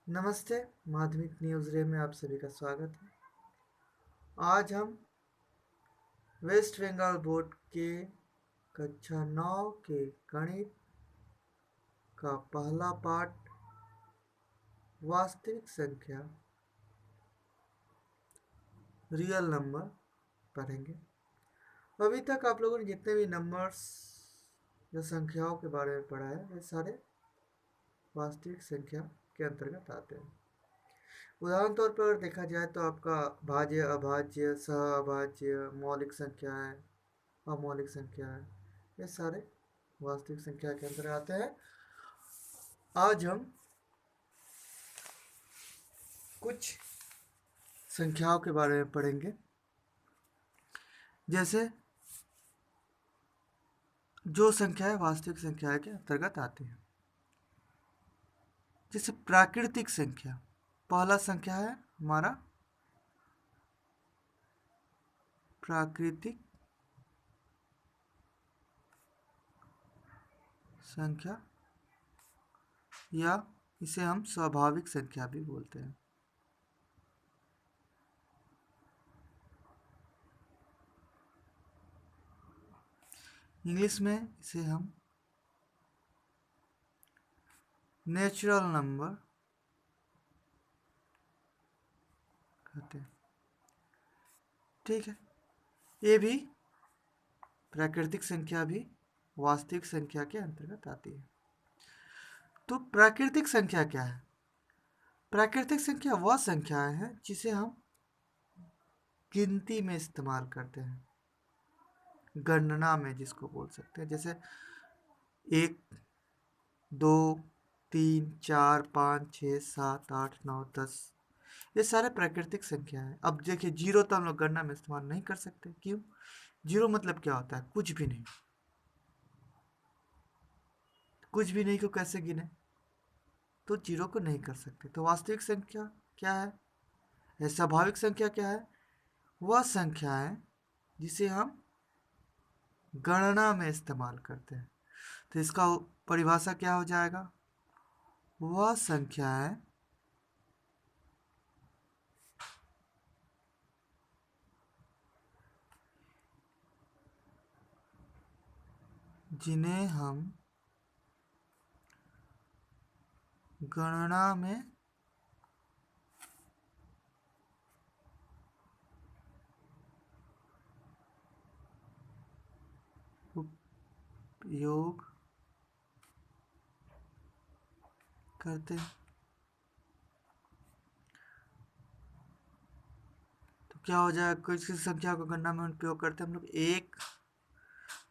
नमस्ते। माध्यमिक न्यूज़ रे में आप सभी का स्वागत है। आज हम वेस्ट बंगाल बोर्ड के कक्षा 9 के गणित का पहला पाठ वास्तविक संख्या रियल नंबर पढ़ेंगे। अभी तक आप लोगों ने जितने भी नंबर्स या संख्याओं के बारे में पढ़ा है वे सारे वास्तविक संख्या के अंतर्गत आते हैं। उदाहरण तौर पर अगर देखा जाए तो आपका भाज्य, अभाज्य, सह अभाज्य, मौलिक संख्या है, अमौलिक संख्या है, ये सारे वास्तविक संख्या के अंतर्गत आते हैं। आज हम कुछ संख्याओं के बारे में पढ़ेंगे, जैसे जो संख्याएं वास्तविक संख्या के अंतर्गत आती हैं। जैसे प्राकृतिक संख्या, पहला संख्या है हमारा प्राकृतिक संख्या, या इसे हम स्वाभाविक संख्या भी बोलते हैं। इंग्लिश में इसे हम नेचुरल नंबर कहते हैं। ठीक है, ये भी प्राकृतिक संख्या भी वास्तविक संख्या के अंतर्गत आती है। तो प्राकृतिक संख्या क्या है? प्राकृतिक संख्या वह संख्या है जिसे हम गिनती में इस्तेमाल करते हैं, गणना में जिसको बोल सकते हैं। जैसे 1, 2, 3, 4, 5, 6, 7, 8, 9, 10, ये सारे प्राकृतिक संख्या है। अब देखिए, जीरो तो हम लोग गणना में इस्तेमाल नहीं कर सकते। क्यों? जीरो मतलब क्या होता है? कुछ भी नहीं। कुछ भी नहीं को कैसे गिने? तो जीरो को नहीं कर सकते। तो वास्तविक संख्या क्या है? या स्वाभाविक संख्या क्या है? वह संख्या है जिसे हम गणना में इस्तेमाल करते हैं। तो इसका परिभाषा क्या हो जाएगा? वह संख्या है जिन्हें हम गणना में उपयोग करते हैं। तो क्या हो जाएगा? किसी संख्या को गणना में उपयोग करते हैं हम लोग 1,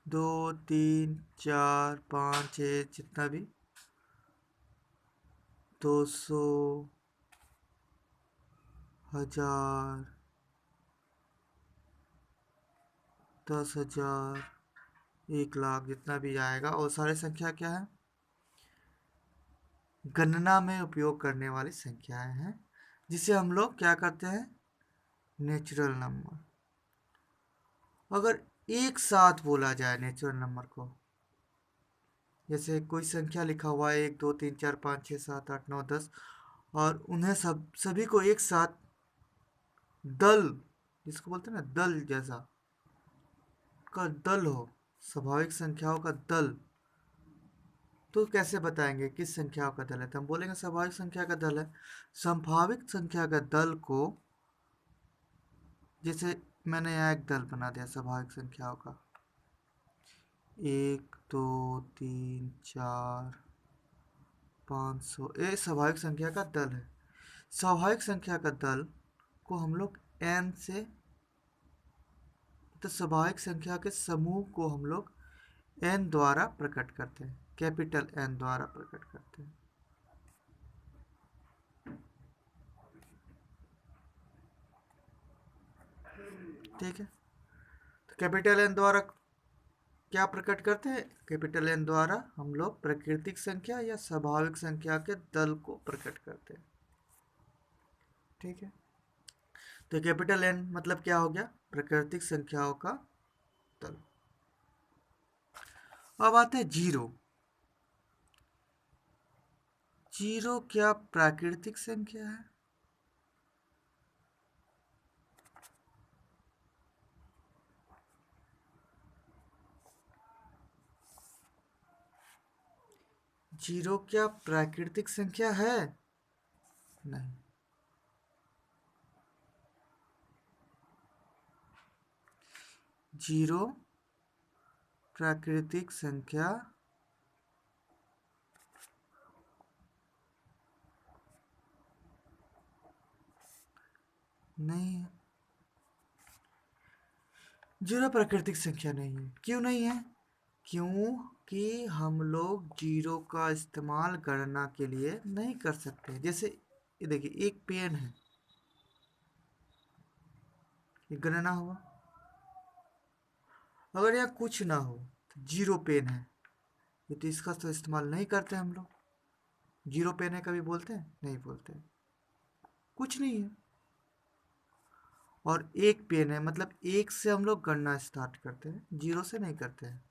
2, 3, 4, 5, 6, जितना भी 200, 1000, 10,000, 1,00,000, जितना भी आएगा, और सारे संख्या क्या है? गणना में उपयोग करने वाली संख्याएं हैं, जिसे हम लोग क्या करते हैं? Natural number. अगर एक साथ बोला जाए नेचुरल नंबर को, जैसे कोई संख्या लिखा हुआ है 1, 2, 3, 4, 5, 6, 7, 8, 9, 10, और उन्हें सभी को एक साथ दल, जिसको बोलते हैं ना दल जैसा, का दल हो, स्वाभाविक संख्याओं का दल, तो कैसे बताएंगे किस संख्याओं का दल है? तो हम बोलेंगे स्वाभाविक संख्या का दल है। संभाविक संख्या का दल को, जैसे मैंने यहाँ एक दल बना दिया स्वाभाविक संख्याओं का, 1, 2, 3, 4, 500, ये स्वाभाविक संख्या का दल है। स्वाभाविक संख्या का दल को हम लोग n से, तो स्वाभाविक संख्या के समूह को हम लोग n द्वारा प्रकट करते हैं, कैपिटल N द्वारा प्रकट करते हैं। ठीक है, तो कैपिटल N द्वारा क्या प्रकट करते हैं? कैपिटल N द्वारा हम लोग प्राकृतिक संख्या या स्वाभाविक संख्या के दल को प्रकट करते हैं। ठीक है, तो कैपिटल N मतलब क्या हो गया? प्राकृतिक संख्याओं का दल। अब आते हैं जीरो। जीरो क्या प्राकृतिक संख्या है? जीरो क्या प्राकृतिक संख्या है? नहीं। जीरो प्राकृतिक संख्या नहीं है। जीरो प्राकृतिक संख्या नहीं है। क्यों नहीं है? क्योंकि हम लोग जीरो का इस्तेमाल गणना के लिए नहीं कर सकते। जैसे ये देखिए, एक पेन है, ये गणना हुआ। अगर यहाँ कुछ ना हो तो जीरो पेन है, ये तो इसका तो इस्तेमाल नहीं करते हम लोग। जीरो पेन है कभी बोलते हैं? नहीं बोलते। कुछ नहीं है। और एक पेन है, मतलब एक से हम लोग गणना स्टार्ट करते हैं, जीरो से नहीं करते हैं।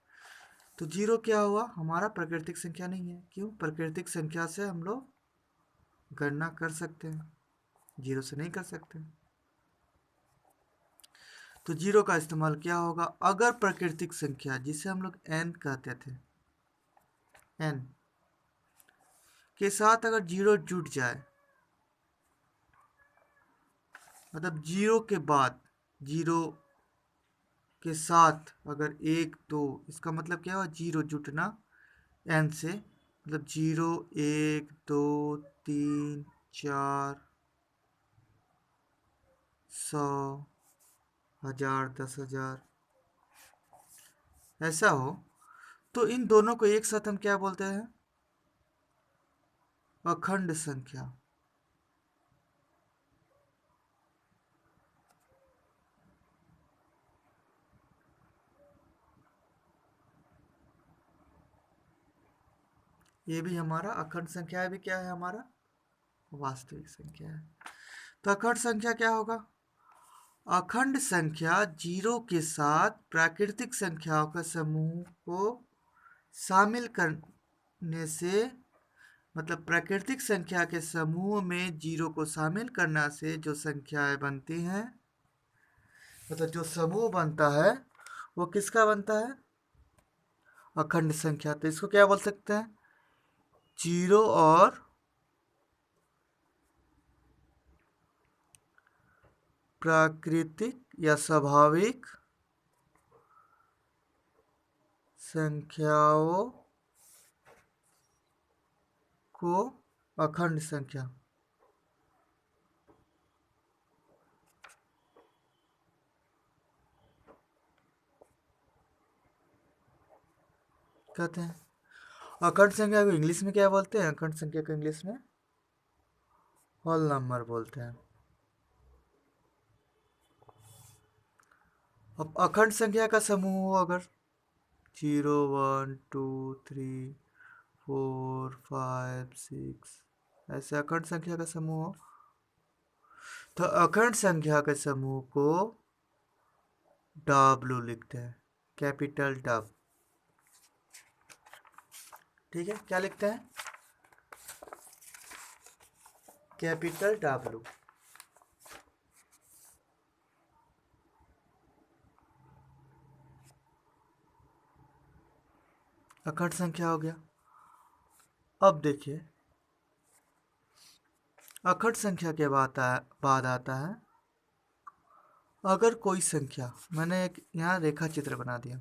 तो जीरो क्या हुआ? हमारा प्राकृतिक संख्या नहीं है। क्यों? प्राकृतिक संख्या से हम लोग गणना कर सकते हैं, जीरो से नहीं कर सकते। तो जीरो का इस्तेमाल क्या होगा? अगर प्राकृतिक संख्या, जिसे हम लोग n कहते थे, n के साथ अगर जीरो जुट जाए, मतलब जीरो के बाद जीरो के साथ अगर एक दो, इसका मतलब क्या हुआ? जीरो जुटना n से, मतलब जीरो, एक, दो, तीन, चार, 100, 1000, 10,000, ऐसा हो, तो इन दोनों को एक साथ हम क्या बोलते हैं? अखंड संख्या। ये भी हमारा अखंड संख्या है, भी क्या है? हमारा वास्तविक संख्या है। तो अखंड संख्या क्या होगा? अखंड संख्या जीरो के साथ प्राकृतिक संख्याओं का समूह को शामिल करने से, मतलब प्राकृतिक संख्या के समूह में जीरो को शामिल करना से जो संख्याएं बनती हैं, मतलब जो समूह बनता है, वो किसका बनता है? अखंड संख्या। तो इसको क्या बोल सकते हैं? जीरो और प्राकृतिक या स्वाभाविक संख्याओं को अखंड संख्या कहते हैं। अखंड संख्या को इंग्लिश में क्या बोलते हैं? अखंड संख्या को इंग्लिश में होल नंबर बोलते हैं। अब अखंड संख्या का समूह हो अगर 0, 1, 2, 3, 4, 5, 6, ऐसे अखंड संख्या का समूह हो, तो अखंड संख्या के समूह को डब्ल्यू लिखते हैं, कैपिटल डब। ठीक है, क्या लिखते हैं? Capital W. अखंड संख्या हो गया। अब देखिए, अखंड संख्या के बाद आता है अगर कोई संख्या, मैंने एक यहाँ रेखा चित्र बना दिया,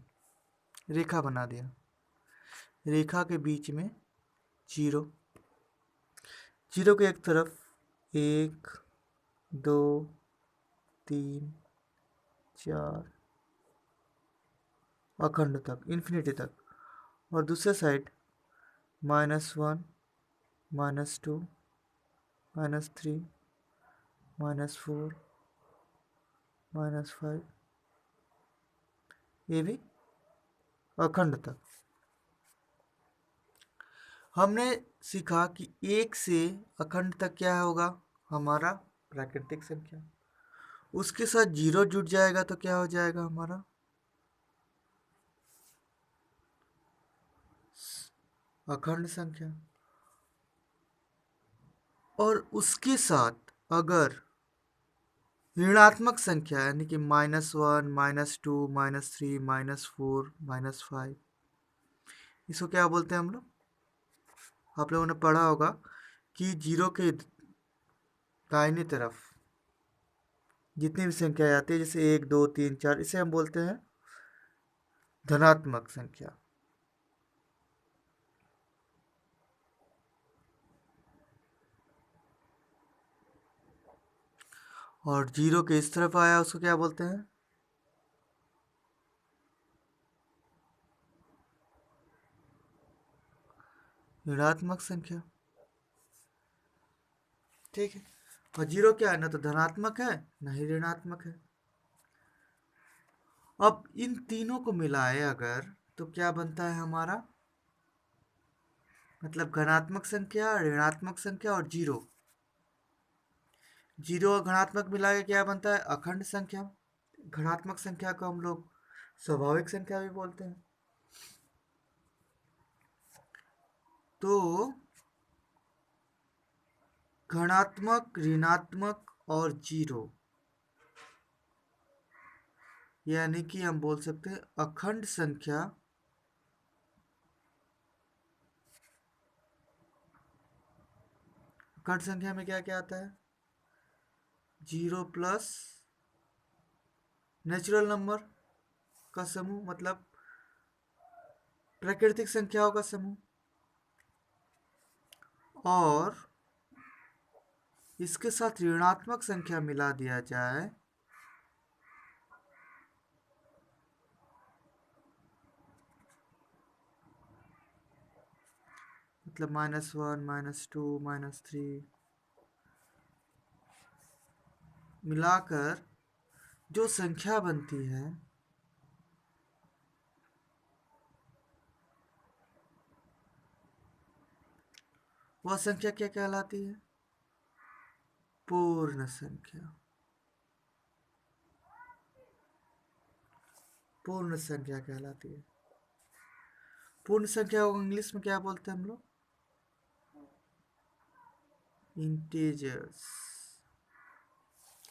रेखा बना दिया, रेखा के बीच में जीरो, जीरो के एक तरफ 1, 2, 3, 4, अखंड तक, इन्फिनिटी तक, और दूसरे साइड -1, -2, -3, -4, -5, ये भी अखंड तक। हमने सीखा कि एक से अखंड तक क्या होगा? हमारा प्राकृतिक संख्या। उसके साथ जीरो जुट जाएगा तो क्या हो जाएगा? हमारा अखंड संख्या। और उसके साथ अगर ऋणात्मक संख्या यानी कि -1, -2, -3, -4, -5, इसको क्या बोलते हैं हम लोग? आप लोगों ने पढ़ा होगा कि जीरो के दाहिनी तरफ जितनी भी संख्या आती है, जैसे 1, 2, 3, 4, इसे हम बोलते हैं धनात्मक संख्या। और जीरो के इस तरफ आया उसको क्या बोलते हैं? ऋणात्मक संख्या। ठीक है। और जीरो क्या है? ना तो धनात्मक है ना ही ऋणात्मक है। अब इन तीनों को मिलाए अगर तो क्या बनता है हमारा? मतलब धनात्मक संख्या, ऋणात्मक संख्या और जीरो। जीरो और धनात्मक मिला के क्या बनता है? अखंड संख्या। धनात्मक संख्या को हम लोग स्वाभाविक संख्या भी बोलते हैं। तो धनात्मक, ऋणात्मक और जीरो, यानी कि हम बोल सकते हैं अखंड संख्या अखंड संख्या में क्या क्या आता है? जीरो प्लस नेचुरल नंबर का समूह, मतलब प्राकृतिक संख्याओं का समूह। और इसके साथ ऋणात्मक संख्या मिला दिया जाए मतलब -1, -2, -3 मिलाकर जो संख्या बनती है वह संख्या क्या कहलाती है? पूर्ण संख्या। पूर्ण संख्या कहलाती है। पूर्ण संख्या को इंग्लिश में क्या बोलते हैं हम लोग? इंटीजर्स।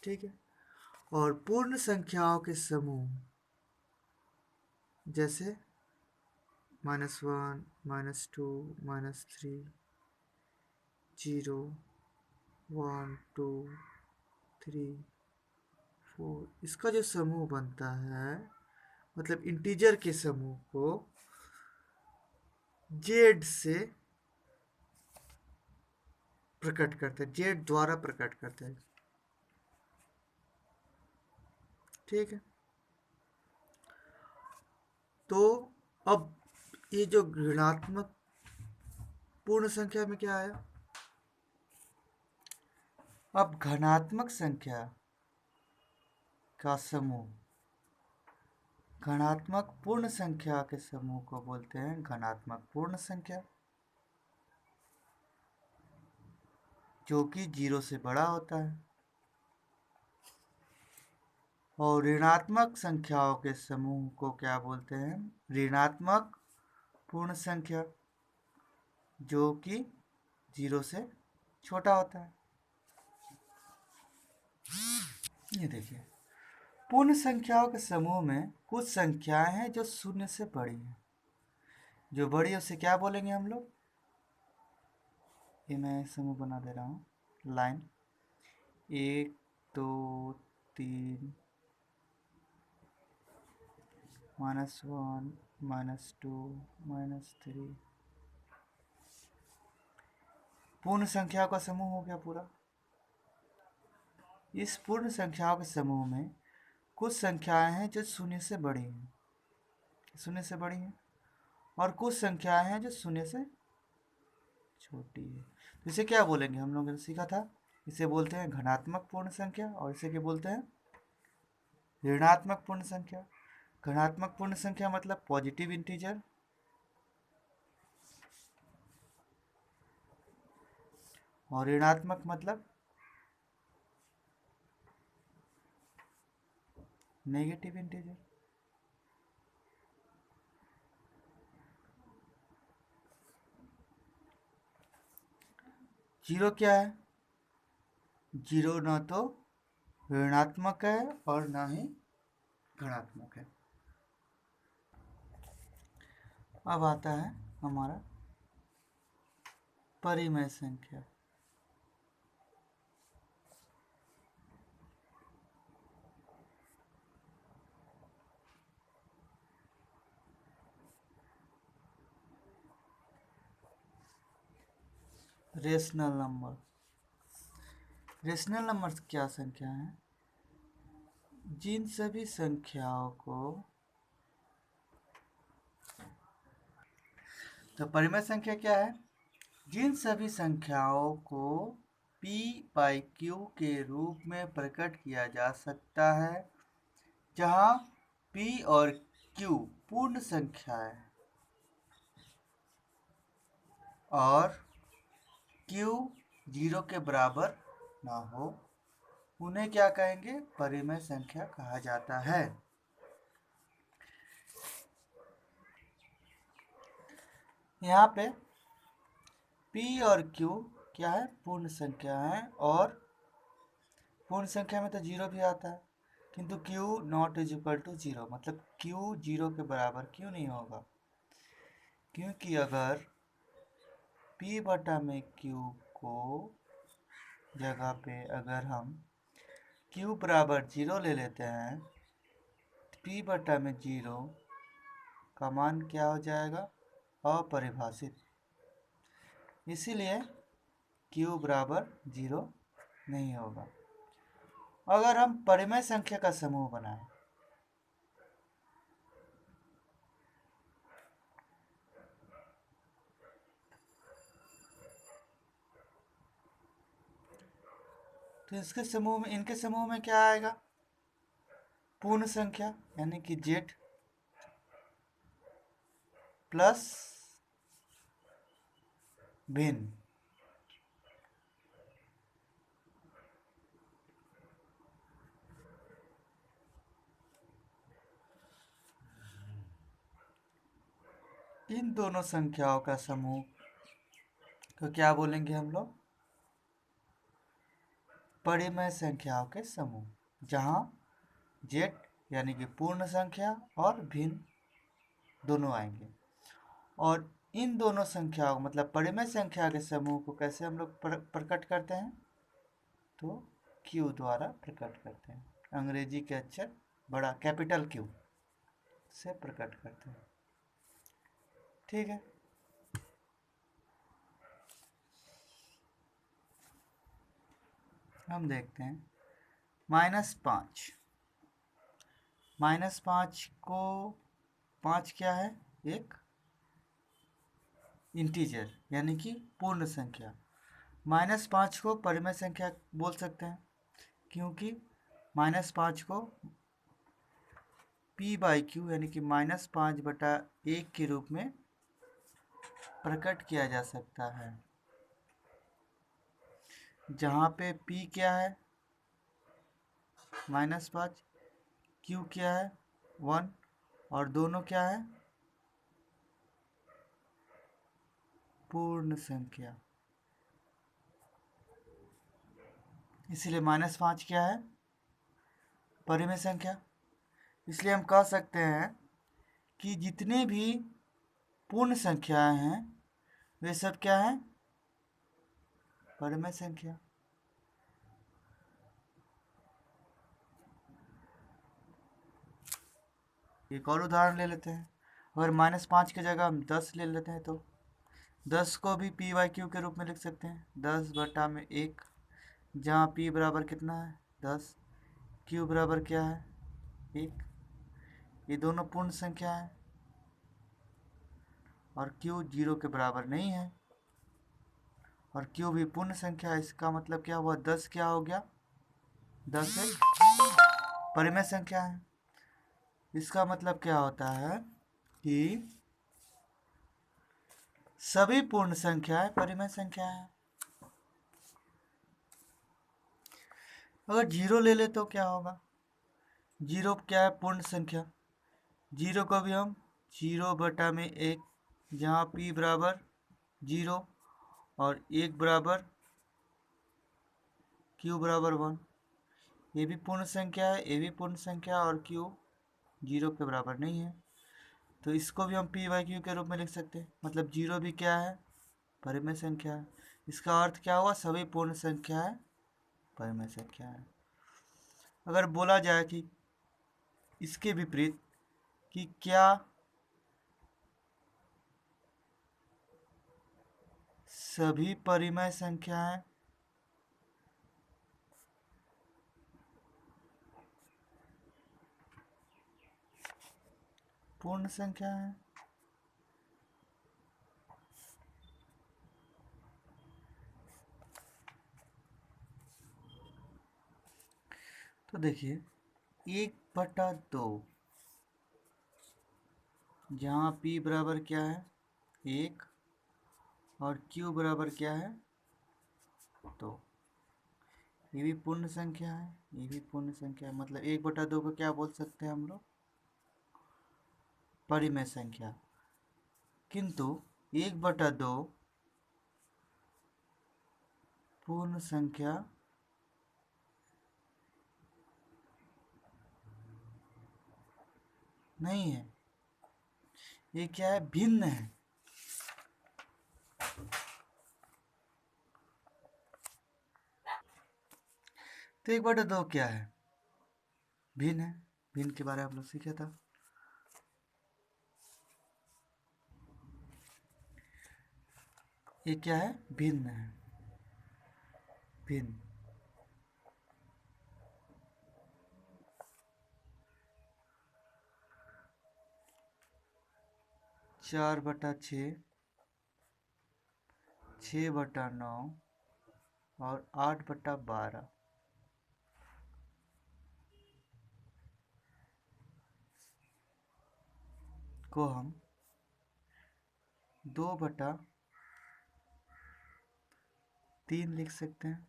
ठीक है। और पूर्ण संख्याओं के समूह जैसे -1, -2, -3, 0, 1, 2, 3, 4, इसका जो समूह बनता है, मतलब इंटीजर के समूह को जेड से प्रकट करते हैं, जेड द्वारा प्रकट करते हैं। ठीक है। तो अब ये जो ऋणात्मक पूर्ण संख्या में क्या आया? अब घनात्मक संख्या का समूह, घनात्मक पूर्ण संख्या के समूह को बोलते हैं घनात्मक पूर्ण संख्या, जो कि 0 से बड़ा होता है। और ऋणात्मक संख्याओं के समूह को क्या बोलते हैं? ऋणात्मक पूर्ण संख्या, जो कि 0 से छोटा होता है। ये देखिए, पूर्ण संख्याओं के समूह में कुछ संख्याएं हैं जो 0 से बड़ी हैं। जो बड़ी है उसे क्या बोलेंगे हम लोग? ये मैं समूह बना दे रहा हूँ, लाइन 1, 2, 3, -1, -2, -3, पूर्ण संख्याओं का समूह हो गया पूरा। इस पूर्ण संख्याओं के समूह में कुछ संख्याएं हैं जो 0 से बड़ी हैं, 0 से बड़ी हैं, और कुछ संख्याएं हैं जो 0 से छोटी है। तो इसे क्या बोलेंगे? हम लोगों ने सीखा था, इसे बोलते हैं धनात्मक पूर्ण संख्या, और इसे क्या बोलते हैं? ऋणात्मक पूर्ण संख्या। धनात्मक पूर्ण संख्या मतलब पॉजिटिव इंटीजर, और ऋणात्मक मतलब नेगेटिव इंटीजर। जीरो क्या है? जीरो ना तो ऋणात्मक है और ना ही धनात्मक है। अब आता है हमारा परिमेय संख्या। Rational number. रेशनल नंबर क्या संख्या है? जिन सभी संख्याओं को, तो परिमेय संख्या क्या है? जिन सभी संख्याओं को p बाई q के रूप में प्रकट किया जा सकता है, जहां p और q पूर्ण संख्याएं और q 0 के बराबर ना हो, उन्हें क्या कहेंगे? परिमेय संख्या कहा जाता है। यहाँ पे p और q क्या है? पूर्ण संख्या है, और पूर्ण संख्या में तो 0 भी आता है, किंतु q not is equal to 0, मतलब q 0 के बराबर क्यों नहीं होगा? क्योंकि अगर p बटा में q को जगह पे अगर हम q बराबर 0 ले लेते हैं, p बटा में 0 का मान क्या हो जाएगा? अपरिभाषित। इसीलिए q बराबर 0 नहीं होगा। अगर हम परिमेय संख्या का समूह बनाएं, तो इसके समूह में, इनके समूह में क्या आएगा? पूर्ण संख्या यानी कि z प्लस भिन्न। इन दोनों संख्याओं का समूह तो क्या बोलेंगे हम लोग? परिमेय संख्याओं के समूह, जहां z यानी कि पूर्ण संख्या और भिन्न दोनों आएंगे। और इन दोनों संख्याओं मतलब परिमेय संख्या के समूह को कैसे हम लोग प्रकट करते हैं? तो q द्वारा प्रकट करते हैं। अंग्रेजी के अक्षर बड़ा कैपिटल Q से प्रकट करते हैं। ठीक है। हम देखते हैं -5। -5 को, 5 क्या है? एक इंटीजर यानी कि पूर्ण संख्या। -5 को परिमेय संख्या बोल सकते हैं, क्योंकि -5 को p बाई क्यू यानी कि -5 बटा 1 के रूप में प्रकट किया जा सकता है, जहाँ पे p क्या है? -5, q क्या है? 1, और दोनों क्या है? पूर्ण संख्या। इसलिए -5 क्या है? परिमेय संख्या। इसलिए हम कह सकते हैं कि जितने भी पूर्ण संख्याएं हैं वे सब क्या है? परिमेय संख्या। एक और उदाहरण ले लेते हैं। अगर -5 की जगह हम 10 ले लेते हैं, तो 10 को भी p बाई क्यू के रूप में लिख सकते हैं। 10 बटा में 1, जहाँ p बराबर कितना है? 10, q बराबर क्या है? 1। ये दोनों पूर्ण संख्या है और q 0 के बराबर नहीं है, और q भी पूर्ण संख्या है। इसका मतलब क्या हुआ? 10 क्या हो गया? 10 एक परिमेय संख्या है। इसका मतलब क्या होता है कि सभी पूर्ण संख्याएं परिमेय संख्या है। अगर 0 ले ले तो क्या होगा? 0 क्या है? पूर्ण संख्या। 0 को भी हम 0 बटा में 1, जहाँ p बराबर 0 और 1 बराबर क्यू बराबर 1। ये भी पूर्ण संख्या है, ये भी पूर्ण संख्या, और क्यू 0 के बराबर नहीं है, तो इसको भी हम पी बाई क्यू के रूप में लिख सकते हैं। मतलब 0 भी क्या है, परिमेय संख्या है। इसका अर्थ क्या हुआ, सभी पूर्ण संख्या है परिमेय संख्या है। अगर बोला जाए कि इसके विपरीत कि क्या सभी परिमेय संख्याएं पूर्ण संख्या है, तो देखिए 1/2, जहाँ p बराबर क्या है 1 और q बराबर क्या है 2, ये भी पूर्ण संख्या है, ये भी पूर्ण संख्या है। मतलब 1/2 को क्या बोल सकते हैं हम लोग, परिमेय संख्या। किंतु 1/2 पूर्ण संख्या नहीं है, ये क्या है, भिन्न है। तो 1/2 क्या है, भिन्न है। भिन्न के बारे में आप लोग सीखा था। ये क्या है, भिन्न है, भिन्न। चार बटा 6, 6/9 और 8/12 को हम 2/3 लिख सकते हैं।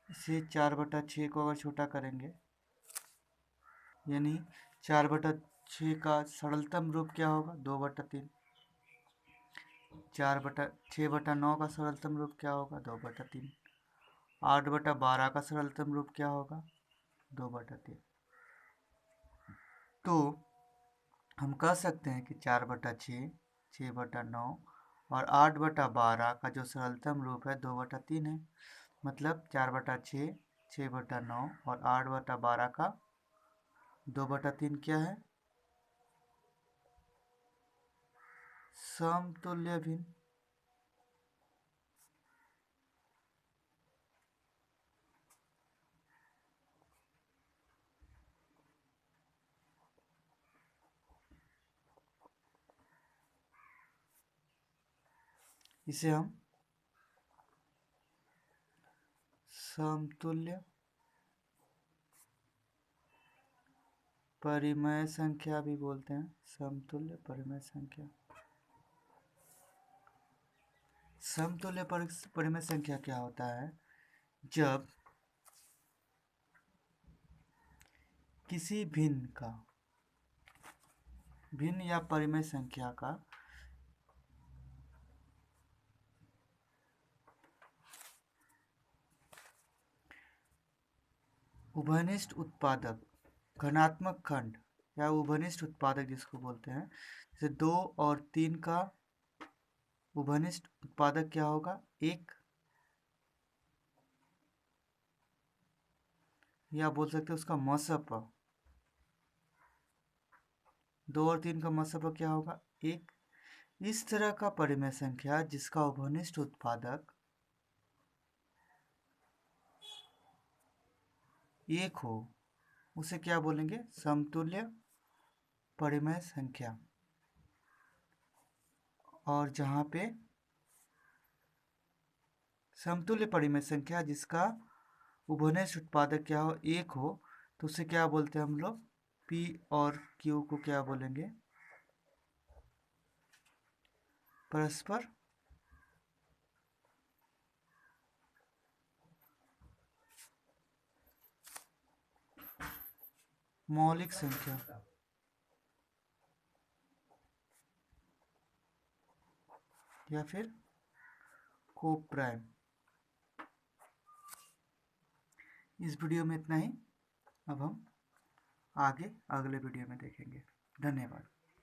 इसे 4/6 को अगर छोटा करेंगे, यानी 4/6 का सरलतम रूप क्या होगा, 2/3। 6/9 का सरलतम रूप क्या होगा, 2/3। 8/12 का सरलतम रूप क्या होगा, 2/3। तो हम कह सकते हैं कि 4/6, 6/9 और 8/12 का जो सरलतम रूप है 2/3 है। मतलब 4/6, 6/9 और 8/12 का 2/3 क्या है, समतुल्य भिन्न। इसे हम समतुल्य परिमेय संख्या भी बोलते हैं। समतुल्य परिमेय संख्या। समतुल्य परिमेय संख्या क्या होता है, जब किसी भिन्न या परिमेय संख्या का उभयनिष्ठ उत्पादक घनात्मक खंड या उभयनिष्ठ उत्पादक जिसको बोलते हैं, जैसे 2 और 3 का उभयनिष्ठ उत्पादक क्या होगा, 1, या बोल सकते हैं उसका मसप। 2 और 3 का मसप क्या होगा, 1। इस तरह का परिमेय संख्या जिसका उभयनिष्ठ उत्पादक 1 हो, उसे क्या बोलेंगे, समतुल्य परिमेय संख्या। और जहाँ पे समतुल्य परिमेय संख्या जिसका उभयनिष्ठ उत्पादक क्या हो, 1 हो, तो उसे क्या बोलते हैं हम लोग, P और Q को क्या बोलेंगे, परस्पर मौलिक संख्या। या फिर को प्राइम। इस वीडियो में इतना ही। अब हम आगे अगले वीडियो में देखेंगे। धन्यवाद।